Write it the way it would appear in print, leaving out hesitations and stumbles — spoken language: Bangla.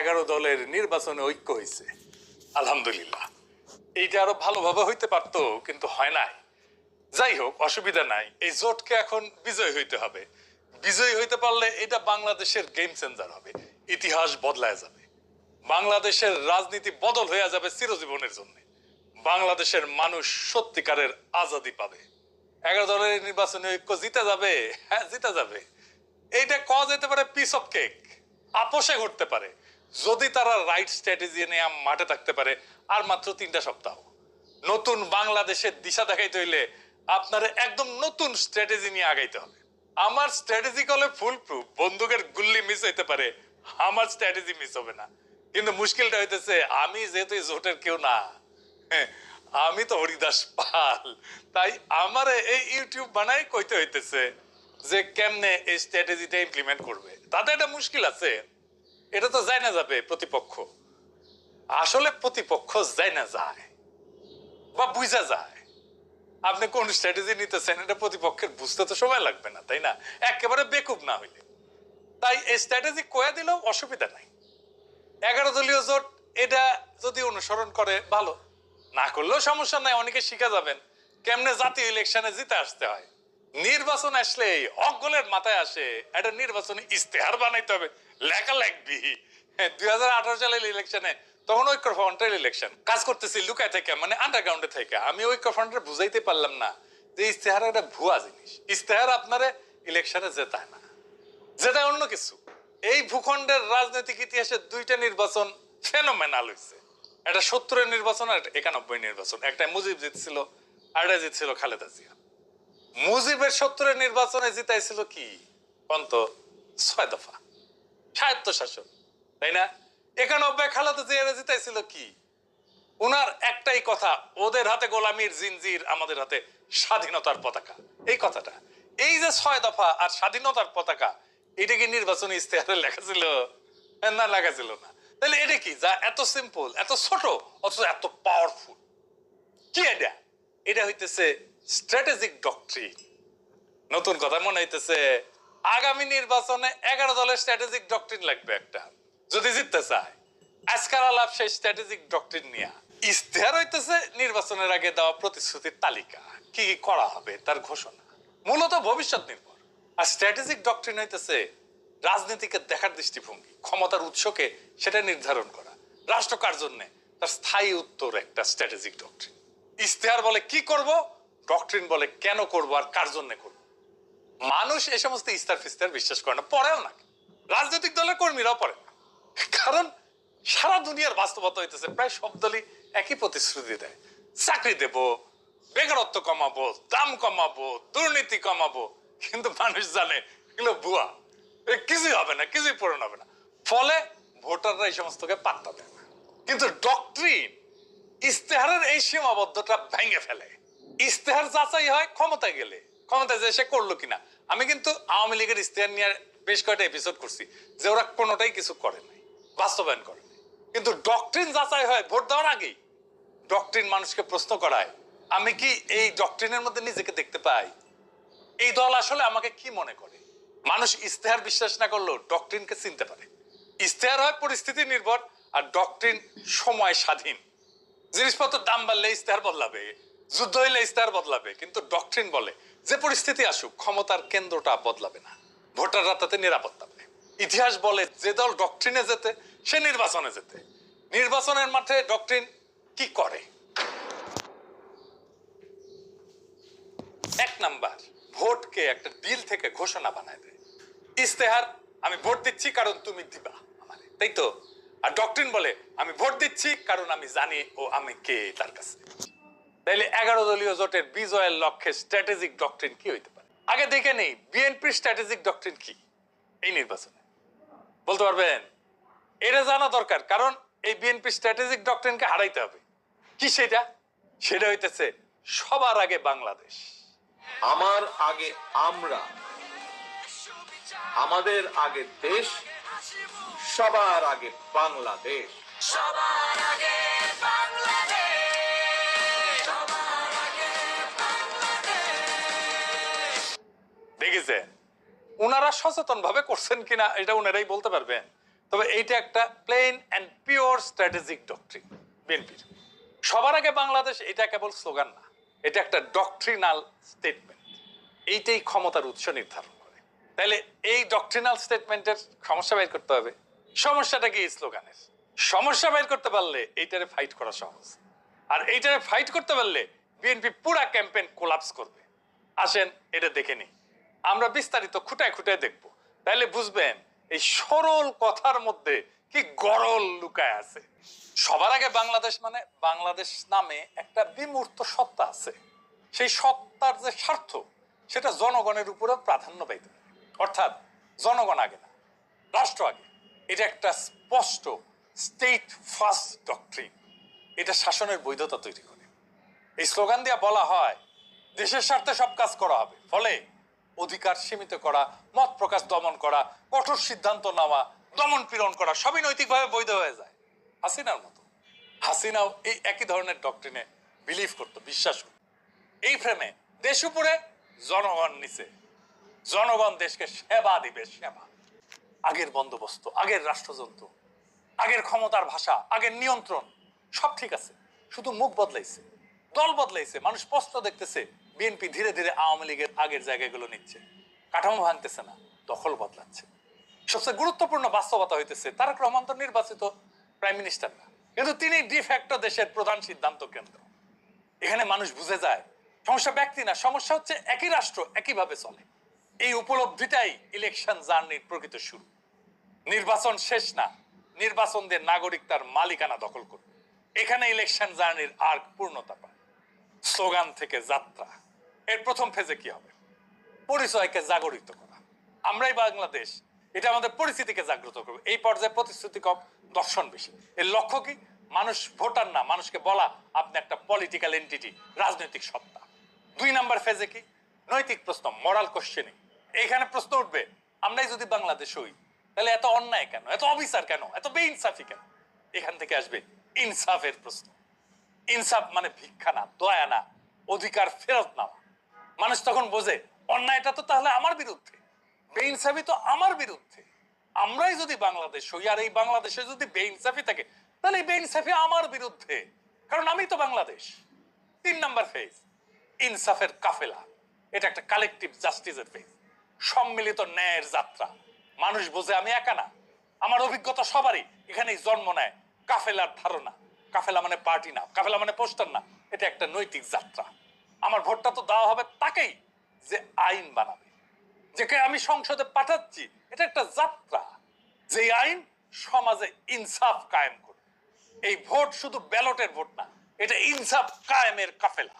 11 দলের নির্বাচনে ঐক্য হয়েছে, আলহামদুলিল্লাহ। এইটা আরো ভালোভাবে হইতে পারতো, কিন্তু হয় নাই। যাই হোক, অসুবিধা নাই। এই জোটকে এখন বিজয় হইতে হবে। বিজয়ী হইতে পারলে এটা বাংলাদেশের গেম চেঞ্জার হবে, ইতিহাস বদলায় যাবে, বাংলাদেশের রাজনীতি বদল হয়ে যাবে চিরজীবনের জন্য। বাংলাদেশের মানুষ সত্যিকারের আজাদি পাবে। 11 দলের নির্বাচনে ঐক্য জিতে যাবে। হ্যাঁ, জিতে যাবে। এইটা কওয়া যেতে পারে পিস অফ কেক, আপোষে ঘটতে পারে, যদি তারা রাইট স্ট্র্যাটেজি নিয়ে মাঠে থাকতে পারে। আর মাত্র 3টা সপ্তাহ। নতুন বাংলাদেশের দিশা দেখাইতে হইলে আপনার একদম নতুন স্ট্র্যাটেজি নিয়ে আগাইতে হবে। আমার স্ট্র্যাটেজি কলে ফুল প্রুফ, বন্দুকের গুল্লি মিস হইতে পারে, আমার স্ট্র্যাটেজি মিস হবে না। কিন্তু মুশকিলটা হইতেছে, আমি যেহেতু জোটের কেউ না, আমি তো হরিদাস পাল, তাই আমার এই ইউটিউব বানাই কইতে হইতেছে যে কেমনে এই স্ট্র্যাটেজিটা ইমপ্লিমেন্ট করবে। তাতে একটা মুশকিল আছে, এটা তো যায় না যাবে প্রতিপক্ষ। আসলে প্রতিপক্ষ যায় না যায় বা বুঝা যায় আপনি কোন স্ট্র্যাটেজি নিতেছেন, এটা প্রতিপক্ষের বুঝতে তো সময় লাগবে না, তাই না? একেবারে বেকুব না হইলে। তাই এই স্ট্র্যাটেজি কয়ে দিলেও অসুবিধা নাই। 11 দলীয় জোট এটা যদি অনুসরণ করে ভালো, না করলেও সমস্যা নাই। অনেকে শিখা যাবেন কেমনে জাতীয় ইলেকশনে জিতে আসতে হয়। নির্বাচন আসলে অগলের মাথায় আসে একটা নির্বাচনী ইস্তেহার বানাইতে হবে, লেখা লাগবি। 2018 সালের ইলেকশনে তখন ঐক্যফ্রন্টের ইলেকশন কাজ করতেছি লুকায় থেকে, মানে আন্ডারগ্রাউন্ডে থেকে। আমি ঐক্যফ্রন্টের বুঝাইতে পারলাম না যে ইস্তেহার একটা ভুয়া জিনিস। ইস্তেহার আপনারে ইলেকশনে জেতায় না, জেতায় অন্য কিছু। এই ভূখণ্ডের রাজনৈতিক ইতিহাসে 2টা নির্বাচন ফেনোমেনাল হয়েছে। একটা 70-এর নির্বাচন আর 91 নির্বাচন। একটা মুজিব জিতছিল, আর একটা জিতছিল খালেদা জিয়া। মুজিবের 70-এর নির্বাচনে জিতাইছিল কি পন্ত 6 দফা স্বায়ত্ত শাসন, তাই না? 91 খালেদা জিয়া জিতাইছিল কি? উনার একটাই কথা, ওদের হাতে গোলামির জিনজির, আমাদের হাতে স্বাধীনতার পতাকা। এই কথাটা, এই যে 6 দফা আর স্বাধীনতার পতাকা, এটা কি নির্বাচনী ইস্তেহারে লেখা ছিল? না, লেখা ছিল না। তাহলে এটা কি, যা এত সিম্পল, এত ছোট, অথচ এত পাওয়ারফুল? কি এটা? এটা হইতেছে স্ট্র্যাটেজিক ডক্ট্রিন। নতুন কথা মনে হইতেছে, আগামী নির্বাচনে 11 দলের স্ট্র্যাটেজিক ডক্ট্রিন লাগবে একটা, যদি জিততে চায়। আজকাল আলাপ সেই স্ট্র্যাটেজিক ডক্ট্রিন নিয়ে। ইস্তেহার হইতেছে নির্বাচনের আগে দেওয়া প্রতিশ্রুতির তালিকা, কি কি করা হবে তার ঘোষণা, মূলত ভবিষ্যৎ নির্ভর। আর স্ট্র্যাটেজিক ডক্ট্রিন হইতেছে রাজনীতিকে দেখার দৃষ্টিভঙ্গি, ক্ষমতার উৎসকে সেটা নির্ধারণ করা, রাষ্ট্র কার জন্য, তার স্থায়ী উত্তর একটা স্ট্র্যাটেজিক ডক্ট্রিন। ইস্তেহার বলে কি করব, ডক্ট্রিন বলে কেন করব আর কার জন্য করব। মানুষ এই সমস্ত ইস্তার ফিস্তার বিশ্বাস করে না, পড়েও না। রাজনৈতিক দলের কর্মীরাও পড়ে না, কারণ সারা দুনিয়ার বাস্তবতা হইতেছে প্রায় সব দলই একই প্রতিশ্রুতি দেয়। চাকরি দেব, বেকারত্ব কমাবো, দাম কমাবো, দুর্নীতি কমাবো, কিন্তু মানুষ জানে এগুলো ভুয়া, কিছুই হবে না, কিছুই পূরণ হবে না। ফলে ভোটাররা এই সমস্তকে পাত্তা দেয় না। কিন্তু ডক্ট্রিন ইস্তেহারের এই সীমাবদ্ধতা ভেঙে ফেলে। ইস্তেহার যাচাই হয় ক্ষমতায় গেলে, ক্ষমতায় যে সে করলো কিনা। আমি কিন্তু আওয়ামী লীগের ইস্তেহার নিয়ে বেশ কয়েকটা এপিসোড করছি যে ওরা কোনোটাই কিছু করে নাই, বাস্তবায়ন করে নাই। কিন্তু ডক্ট্রিন যাচাই হয় ভোট দেওয়ার আগেই। ডক্ট্রিন মানুষকে প্রশ্ন করায়, আমি কি এই ডক্ট্রিনের মধ্যে নিজেকে দেখতে পাই? এই দল আসলে আমাকে কি মনে করে? মানুষ ইস্তেহার বিশ্বাস না করলেও ডক্ট্রিনকে চিনতে পারে। ইস্তেহার হয় পরিস্থিতি নির্ভর, আর ডক্ট্রিন সময় স্বাধীন। জিনিসপত্র দাম বাড়লে ইস্তেহার বদলাবে, যুদ্ধ হইলে ইস্তেহার বদলাবে, কিন্তু ডক্ট্রিন বলে যে পরিস্থিতি আসুক ক্ষমতার কেন্দ্রটা বদলাবে না, ভোটাররা তাতে নিরাপত্তা পাবে। ইতিহাস বলে যে দল ডক্ট্রিনে যেতে সে নির্বাচনে যেতে। নির্বাচনের মাঠে ডক্ট্রিন কি করে? 1 নাম্বার, ভোটকে একটা ডিল থেকে ঘোষণা বানায় দেয়। ইস্তেহার, আমি ভোট দিচ্ছি কারণ তুমি দিবা আমারে, তাই তো? আর ডক্ট্রিন বলে আমি ভোট দিচ্ছি কারণ আমি জানি ও আমি কে তার কাছে। তাইলে 11 দলীয় জোটের বিজয়ের লক্ষ্যে স্ট্র্যাটেজিক ডক্ট্রিন কি হইতে পারে? আগে দেখে নেই বিএনপির স্ট্র্যাটেজিক ডক্ট্রিন কি এই নির্বাচনে, বলতে পারবেন? এটা জানা দরকার, কারণ এই বিএনপি স্ট্র্যাটেজিক ডক্ট্রিনকে হারাইতে হবে। কি সেটা? সেটা হইতেছে সবার আগে বাংলাদেশ, আমার আগে আমরা, আমাদের আগে দেশ, সবার আগে বাংলাদেশ, সবার আগে বাংলাদেশ, সবার আগে বাংলাদেশ। দেখেছেন? ওনারা সচেতন ভাবে করছেন কিনা এটা ওনারাই বলতে পারবেন। তবে এইটা একটা plain and pure strategic doctrine বিএনপির। সবার আগে বাংলাদেশ এটা কেবল স্লোগান না, এটা একটা ডক্ট্রিনাল স্টেটমেন্ট। এইটাই ক্ষমতার উৎস নির্ধারণ করে। তাহলে এই ডক্ট্রিনাল স্টেটমেন্টের সমস্যা বের করতে হবে। সমস্যাটা কি স্লোগানের? সমস্যা বের করতে পারলে এইটারে ফাইট করা সহজ। আর এইটারে ফাইট করতে পারলে বিএনপি পুরা ক্যাম্পেইন কোলাপস করবে। আসেন এটা দেখে নিই, আমরা বিস্তারিত খুঁটায় খুঁটায় দেখব। তাহলে বুঝবেন এই সরল কথার মধ্যে কি গরল লুকায় আছে। সবার আগে বাংলাদেশ মানে বাংলাদেশ নামে একটা বিমূর্ত সত্তা আছে। সেই সত্তার যে স্বার্থ সেটা জনগণের উপরে প্রাধান্য পাইতে পারে। অর্থাৎ জনগণ আগে না, রাষ্ট্র আগে। এটা একটা স্পষ্ট স্টেট ফার্স্ট ডক্ট্রিন। এটা শাসনের বৈধতা তৈরি করে। এই স্লোগান দিয়ে বলা হয় দেশের স্বার্থে সব কাজ করা হবে, ফলে অধিকার সীমিত করা, মত প্রকাশ দমন করা, কঠোর সিদ্ধান্ত নেওয়া, দমন পীড়ন করা সবই নৈতিকভাবে বৈধ হয়ে যায়। হাসিনার মতো। হাসিনাও এই একই ধরনের ডক্ট্রিনে বিলিভ করতো, বিশ্বাস করত। এই ফ্রেমে দেশ উপরে, জনগণ নিচে। জনগণ দেশকে সেবা দিবে, সেবা। আগের বন্দোবস্ত, আগের রাষ্ট্রযন্ত্র, আগের ক্ষমতার ভাষা, আগের নিয়ন্ত্রণ সব ঠিক আছে, শুধু মুখ বদলাইছে, দল বদলাইছে। মানুষ স্পষ্ট দেখতেছে বিএনপি ধীরে ধীরে আওয়ামী লীগের আগের জায়গাগুলো নিচ্ছে, কাঠামো ভাঙতেছে না, দখল বদলাচ্ছে। সবচেয়ে গুরুত্বপূর্ণ বাস্তবতা হইতেছে তারেক রহমান তো নির্বাচিত প্রাইম মিনিস্টার না, কিন্তু তিনি ডিফ্যাক্টো দেশের প্রধান সিদ্ধান্ত কেন্দ্র। এখানে মানুষ বুঝে যায় সমস্যা ব্যক্তি না, সমস্যা হচ্ছে একই রাষ্ট্র একইভাবে চলে। এই উপলব্ধিটাই ইলেকশন জার্নির প্রকৃত শুরু। নির্বাচন শেষ না, নির্বাচন দিয়ে নাগরিক তার মালিকানা দখল করবে। এখানে ইলেকশন জার্নির আর্ক পূর্ণতা পায়। স্লোগান থেকে যাত্রা। এর প্রথম ফেজে কি হবে? পরিচয়কে জাগরিত করা। আমরাই বাংলাদেশ, এটা আমাদের পরিস্থিতিকে জাগ্রত করবে। এই পর্যায়ে প্রতিশ্রুতি কম, দর্শন বেশি। এর লক্ষ্য কি? মানুষ ভোটার না, মানুষকে বলা আপনি একটা পলিটিক্যাল এন্টিটি, রাজনৈতিক সত্তা। 2 নাম্বার ফেজে কি? নৈতিক প্রশ্ন, মরাল কোশ্চেনিং। এইখানে প্রশ্ন উঠবে, আমরাই যদি বাংলাদেশ হই তাহলে এত অন্যায় কেন, এত অবিচার কেন, এত বেইনসাফি কেন? এখান থেকে আসবে ইনসাফের প্রশ্ন। ইনসাফ মানে ভিক্ষা না, দয়া না, অধিকার ফেরত নেওয়া। মানুষ তখন বোঝে অন্যায়টা তো তাহলে আমার বিরুদ্ধে, বেইনসাফি তো আমার বিরুদ্ধে। আমরাই যদি বাংলাদেশ হই আর এই বাংলাদেশে যদি বেইনসাফি থাকে তাহলে এই বেইনসাফি আমার বিরুদ্ধে, কারণ আমি তো বাংলাদেশ। 3 নাম্বার ফেজ, ইনসাফের কাফেলা। এটা একটা কালেকটিভ জাস্টিসের ফেজ, সম্মিলিত ন্যায়ের যাত্রা। মানুষ বোঝে আমি একা না, আমার অভিজ্ঞতা সবারই এখানেই জন্ম নেয় কাফেলার ধারণা। কাফেলা মানে পার্টি না, কাফেলা মানে পোস্টার না, এটা একটা নৈতিক যাত্রা। আমার ভোটটা তো দেওয়া হবে তাকেই যে আইন বানাবে, যাকে আমি সংসদে পাঠাচ্ছি। এটা একটা যাত্রা, যে আইন সমাজে ইনসাফ কায়েম করবে। এই ভোট শুধু ব্যালটের ভোট না, এটা ইনসাফ কায়েমের কাফেলা।